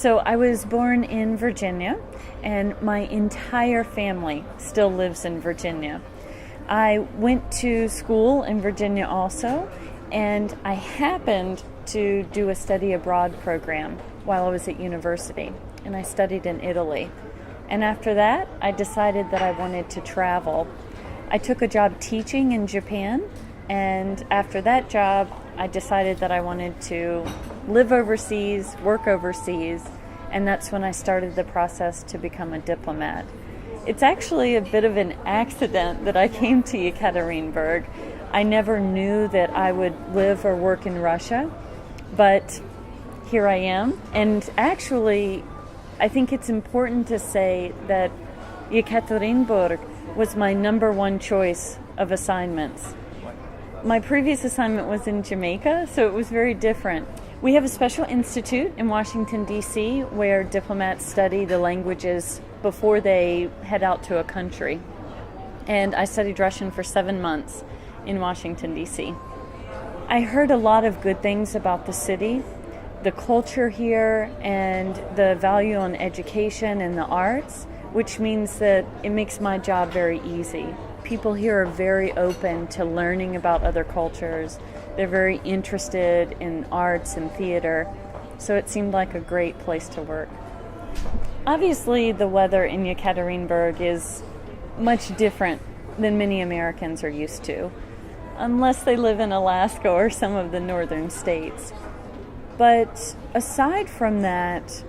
So I was born in Virginia, and my entire family still lives in Virginia. I went to school in Virginia also, and I happened to do a study abroad program while I was at university, and I studied in Italy. And after that, I decided that I wanted to travel. I took a job teaching in Japan, and after that job, I decided that I wanted to live overseas, work overseas, and that's when I started the process to become a diplomat. It's actually a bit of an accident that I came to Yekaterinburg. I never knew that I would live or work in Russia, but here I am. And actually, I think it's important to say that Yekaterinburg was my number one choice of assignments. My previous assignment was in Jamaica, so it was very different. We have a special institute in Washington, D.C., where diplomats study the languages before they head out to a country. And I studied Russian for 7 months in Washington, D.C. I heard a lot of good things about the city, the culture here, and the value on education and the arts, which means that it makes my job very easy. People here are very open to learning about other cultures. They're very interested in arts and theater, so it seemed like a great place to work. Obviously, the weather in Yekaterinburg is much different than many Americans are used to, unless they live in Alaska or some of the northern states. But aside from that,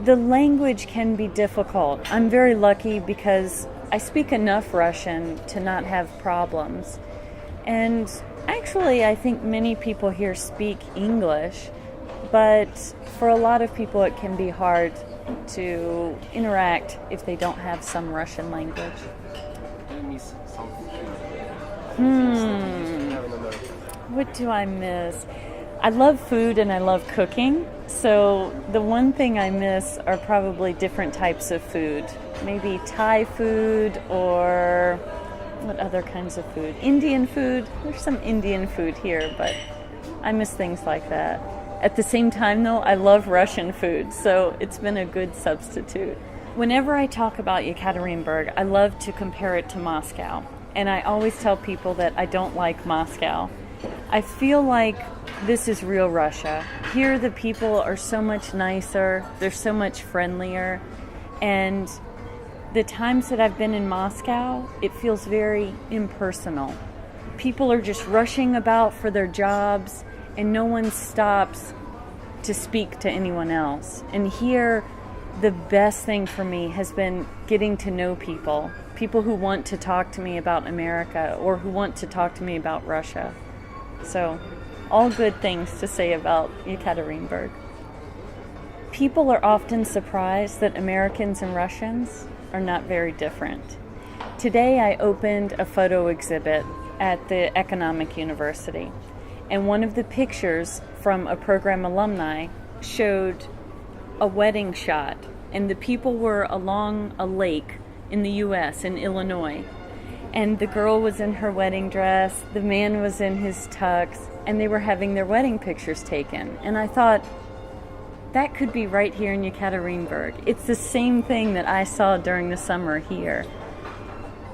the language can be difficult. I'm very lucky because I speak enough Russian to not have problems. And actually, I think many people here speak English, but for a lot of people it can be hard to interact if they don't have some Russian language. What do I miss? I love food and I love cooking, so the one thing I miss are probably different types of food. Maybe Thai food, or what other kinds of food? Indian food. There's some Indian food here, but I miss things like that. At the same time, though, I love Russian food, so it's been a good substitute. Whenever I talk about Yekaterinburg, I love to compare it to Moscow, and I always tell people that I don't like Moscow. I feel like this is real Russia. Here the people are so much nicer, they're so much friendlier, and the times that I've been in Moscow, it feels very impersonal. People are just rushing about for their jobs, and no one stops to speak to anyone else. And here, the best thing for me has been getting to know people who want to talk to me about America or who want to talk to me about Russia. So, all good things to say about Yekaterinburg. People are often surprised that Americans and Russians are not very different. Today I opened a photo exhibit at the Economic University, and one of the pictures from a program alumni showed a wedding shot, and the people were along a lake in the U.S., in Illinois. And the girl was in her wedding dress, the man was in his tux, and they were having their wedding pictures taken. And I thought, that could be right here in Yekaterinburg. It's the same thing that I saw during the summer here.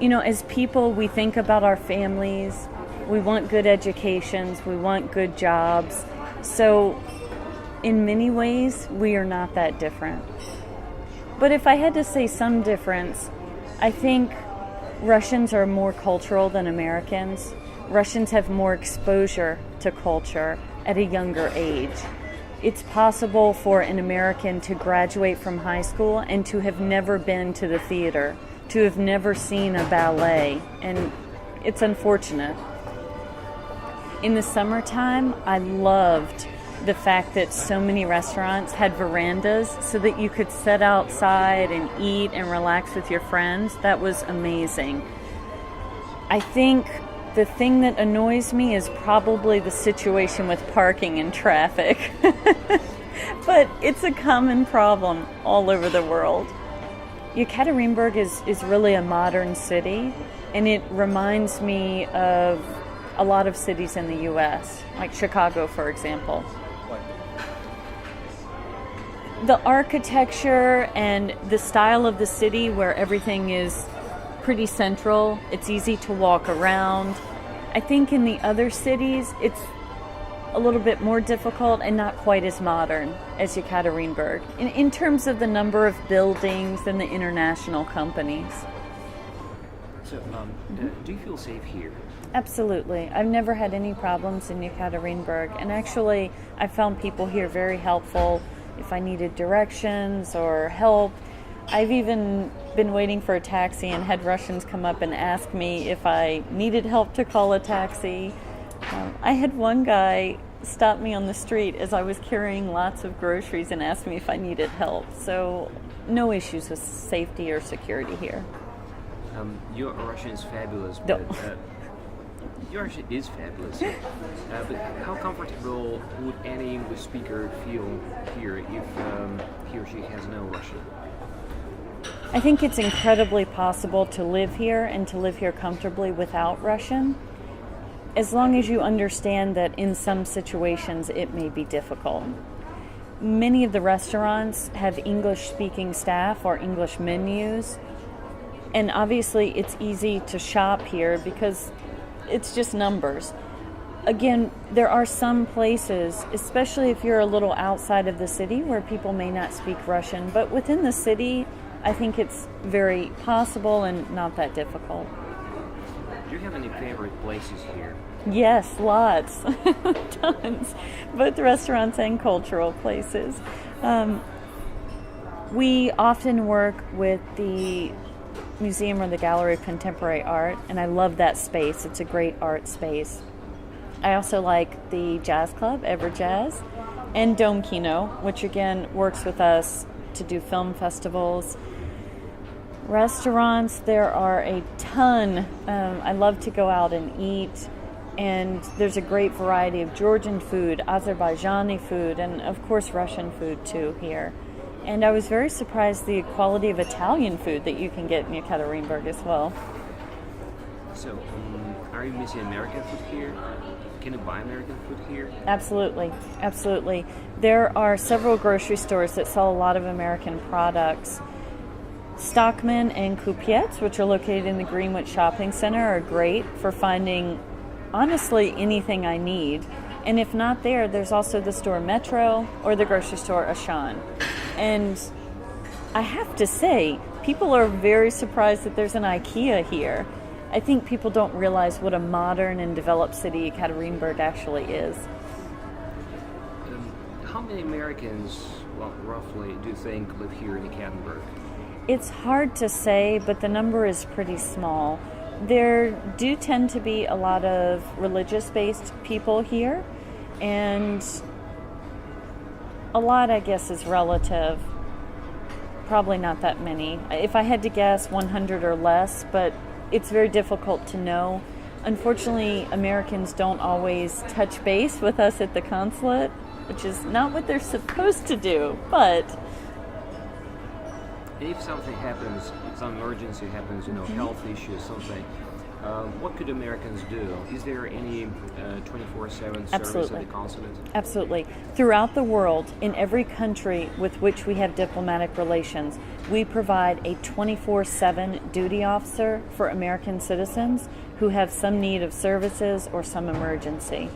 You know, as people, we think about our families, we want good educations, we want good jobs. So, in many ways, we are not that different. But if I had to say some difference, I think Russians are more cultural than Americans. Russians have more exposure to culture at a younger age. It's possible for an American to graduate from high school and to have never been to the theater, to have never seen a ballet, and it's unfortunate. In the summertime, I loved the fact that so many restaurants had verandas so that you could sit outside and eat and relax with your friends. That was amazing. I think the thing that annoys me is probably the situation with parking and traffic. But it's a common problem all over the world. Yekaterinburg is really a modern city, and it reminds me of a lot of cities in the U.S., like Chicago, for example. The architecture and the style of the city, where everything is pretty central, it's easy to walk around. I think in the other cities, it's a little bit more difficult and not quite as modern as Yekaterinburg in terms of the number of buildings and the international companies. So, do you feel safe here? Absolutely. I've never had any problems in Yekaterinburg, and actually I found people here very helpful if I needed directions or help. I've even been waiting for a taxi and had Russians come up and ask me if I needed help to call a taxi. I had one guy stop me on the street as I was carrying lots of groceries and asked me if I needed help. So no issues with safety or security here. Your Russian is fabulous, No. but your Russian is fabulous. But how comfortable would any English speaker feel here if he or she has no Russian? I think it's incredibly possible to live here and to live here comfortably without Russian, as long as you understand that in some situations it may be difficult. Many of the restaurants have English-speaking staff or English menus, and obviously it's easy to shop here because it's just numbers. Again, there are some places, especially if you're a little outside of the city, where people may not speak Russian, but within the city, I think it's very possible and not that difficult. Do you have any favorite places here? Yes, lots. Tons. Both restaurants and cultural places. We often work with the Museum or the Gallery of Contemporary Art, and I love that space. It's a great art space. I also like the jazz club, Ever Jazz, and Dome Kino, which again works with us to do film festivals. Restaurants, there are a ton. I love to go out and eat, and there's a great variety of Georgian food, Azerbaijani food, and of course Russian food too here. And I was very surprised the quality of Italian food that you can get in Yekaterinburg as well. So, are you missing American food here? Can you buy American food here? Absolutely, absolutely. There are several grocery stores that sell a lot of American products. Stockman and Kupiec, which are located in the Greenwich Shopping Center, are great for finding, honestly, anything I need. And if not there, there's also the store Metro or the grocery store Auchan. And I have to say, people are very surprised that there's an IKEA here. I think people don't realize what a modern and developed city Yekaterinburg actually is. How many Americans, well, roughly, do you think live here in Yekaterinburg? It's hard to say, but the number is pretty small. There do tend to be a lot of religious-based people here, and a lot, I guess, is relative. Probably not that many. If I had to guess, 100 or less, but it's very difficult to know. Unfortunately, Americans don't always touch base with us at the consulate, which is not what they're supposed to do, but if something happens, some emergency happens, health issues, something, what could Americans do? Is there any 24/7 service at the consulate? Absolutely. Throughout the world, in every country with which we have diplomatic relations, we provide a 24/7 duty officer for American citizens who have some need of services or some emergency.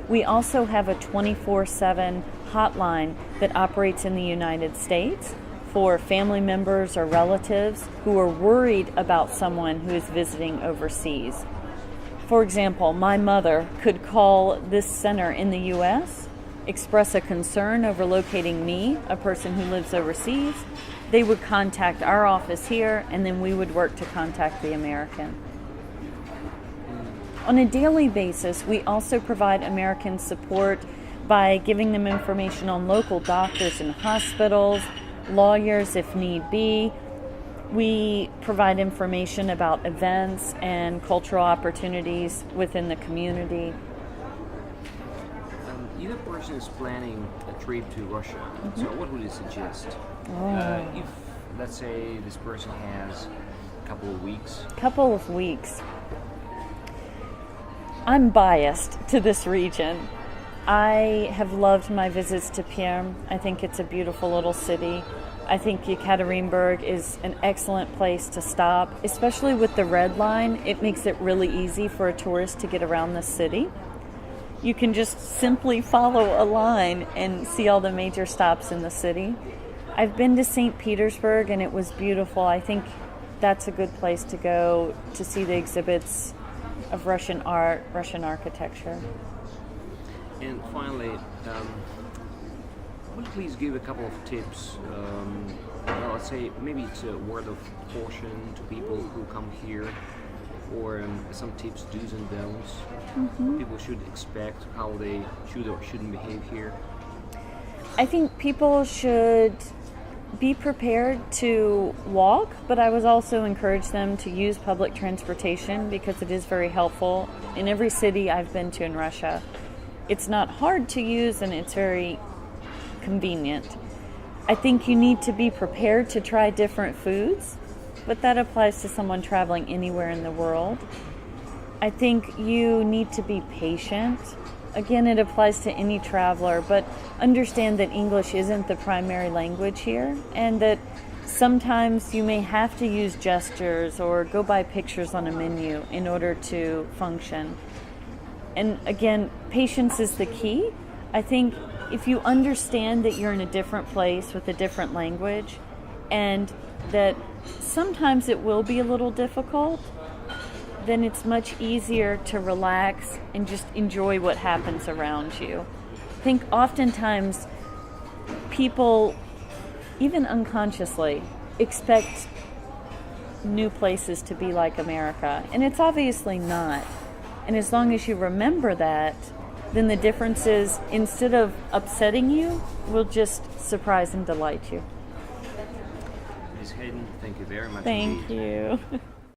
We also have a 24/7 hotline that operates in the United States for family members or relatives who are worried about someone who is visiting overseas. For example, my mother could call this center in the U.S., express a concern over locating me, a person who lives overseas. They would contact our office here, and then we would work to contact the American. On a daily basis, we also provide American support by giving them information on local doctors and hospitals, lawyers if need be. We provide information about events and cultural opportunities within the community. If a person is planning a trip to Russia, so what would you suggest? If, let's say, this person has a couple of weeks. I'm biased to this region. I have loved my visits to Perm. I think it's a beautiful little city. I think Yekaterinburg is an excellent place to stop, especially with the red line. It makes it really easy for a tourist to get around the city. You can just simply follow a line and see all the major stops in the city. I've been to St. Petersburg and it was beautiful. I think that's a good place to go to see the exhibits of Russian art, Russian architecture. And finally, would you please give a couple of tips? Well, let's say maybe it's a word of caution to people who come here, or some tips, do's and don'ts. People should expect, how they should or shouldn't behave here. I think people should be prepared to walk, but I would also encourage them to use public transportation because it is very helpful. In every city I've been to in Russia, it's not hard to use and it's very convenient. I think you need to be prepared to try different foods, but that applies to someone traveling anywhere in the world. I think you need to be patient. Again, it applies to any traveler, but understand that English isn't the primary language here, and that sometimes you may have to use gestures or go by pictures on a menu in order to function. And again, patience is the key. I think if you understand that you're in a different place with a different language, and that sometimes it will be a little difficult, then it's much easier to relax and just enjoy what happens around you. I think oftentimes people, even unconsciously, expect new places to be like America, and it's obviously not. And as long as you remember that, then the differences, instead of upsetting you, will just surprise and delight you. Ms. Hayden, thank you very much. Thank indeed. you.